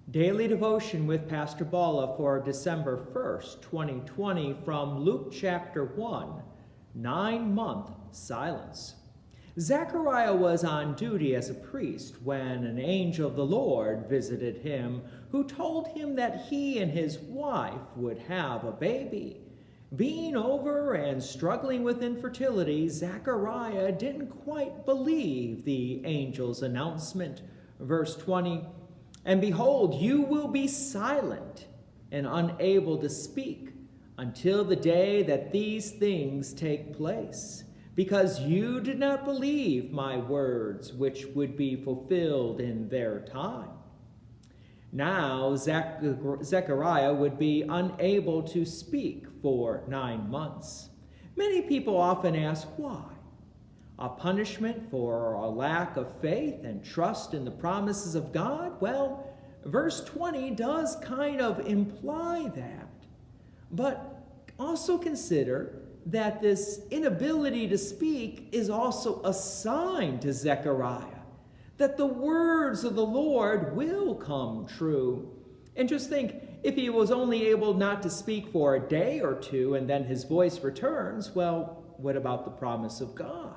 Daily Devotion with Pastor Balla for December 1st, 2020 from Luke chapter 1, 9-month silence. Zechariah was on duty as a priest when an angel of the Lord visited him, who told him that he and his wife would have a baby. Being over and struggling with infertility, Zechariah didn't quite believe the angel's announcement. Verse 20, "And behold, you will be silent and unable to speak until the day that these things take place, because you did not believe my words, which would be fulfilled in their time." Now Zechariah would be unable to speak for 9 months. Many people often ask why. A punishment for a lack of faith and trust in the promises of God? Well, verse 20 does kind of imply that. But also consider that this inability to speak is also a sign to Zechariah that the words of the Lord will come true. And just think, if he was only able not to speak for a day or two and then his voice returns, well, what about the promise of God?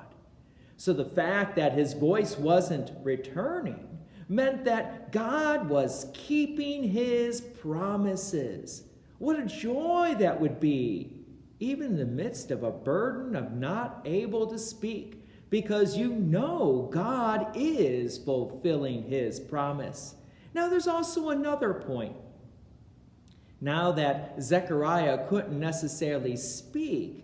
So the fact that his voice wasn't returning meant that God was keeping his promises. What a joy that would be, even in the midst of a burden of not able to speak, because you know God is fulfilling his promise. Now there's also another point. Now that Zechariah couldn't necessarily speak,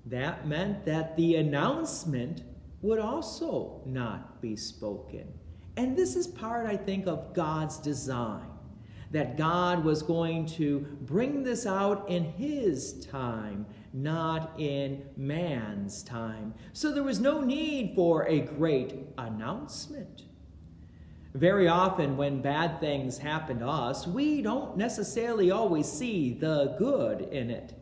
that meant that the announcement would also not be spoken. And this is part, I think, of God's design, that God was going to bring this out in his time, not in man's time. So there was no need for a great announcement. Very often when bad things happen to us, we don't necessarily always see the good in it.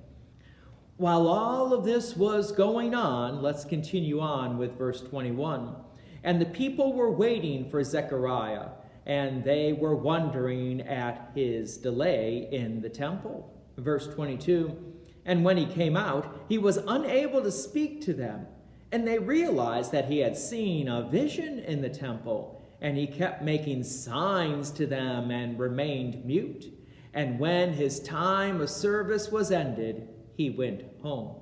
While all of this was going on, let's continue on with verse 21. "And the people were waiting for Zechariah, and they were wondering at his delay in the temple." Verse 22, "And when he came out, he was unable to speak to them. And they realized that he had seen a vision in the temple, and he kept making signs to them and remained mute. And when his time of service was ended, he went home."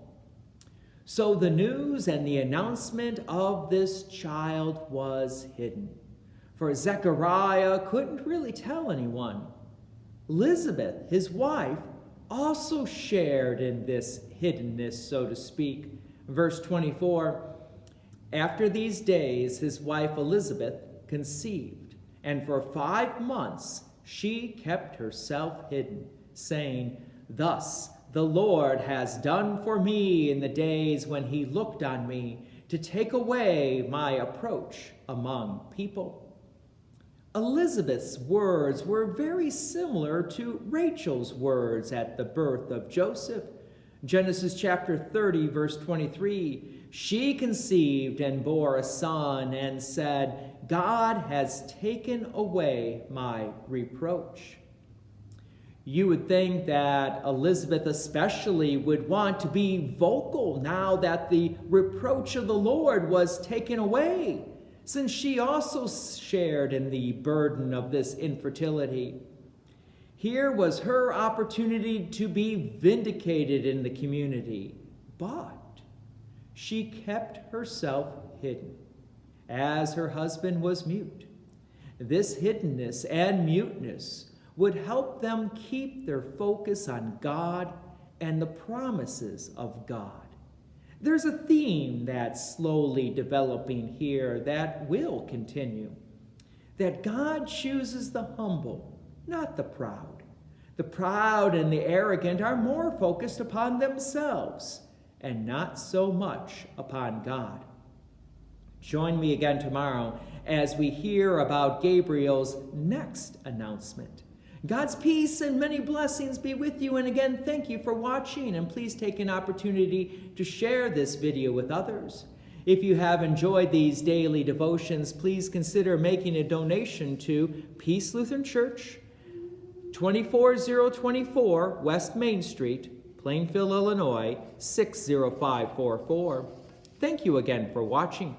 So the news and the announcement of this child was hidden, for Zechariah couldn't really tell anyone. Elizabeth, his wife, also shared in this hiddenness, so to speak. Verse 24, "After these days his wife Elizabeth conceived, and for 5 months she kept herself hidden, saying, 'Thus the Lord has done for me in the days when he looked on me to take away my approach among people.'" Elizabeth's words were very similar to Rachel's words at the birth of Joseph. Genesis chapter 30, verse 23, "She conceived and bore a son and said, 'God has taken away my reproach.'" You would think that Elizabeth especially would want to be vocal now that the reproach of the Lord was taken away, since she also shared in the burden of this infertility. Here was her opportunity to be vindicated in the community, but she kept herself hidden, as her husband was mute. This hiddenness and muteness would help them keep their focus on God and the promises of God. There's a theme that's slowly developing here that will continue, that God chooses the humble, not the proud. The proud and the arrogant are more focused upon themselves and not so much upon God. Join me again tomorrow as we hear about Gabriel's next announcement. God's peace and many blessings be with you. And again, thank you for watching. And please take an opportunity to share this video with others. If you have enjoyed these daily devotions, please consider making a donation to Peace Lutheran Church, 24024 West Main Street, Plainfield, Illinois, 60544. Thank you again for watching.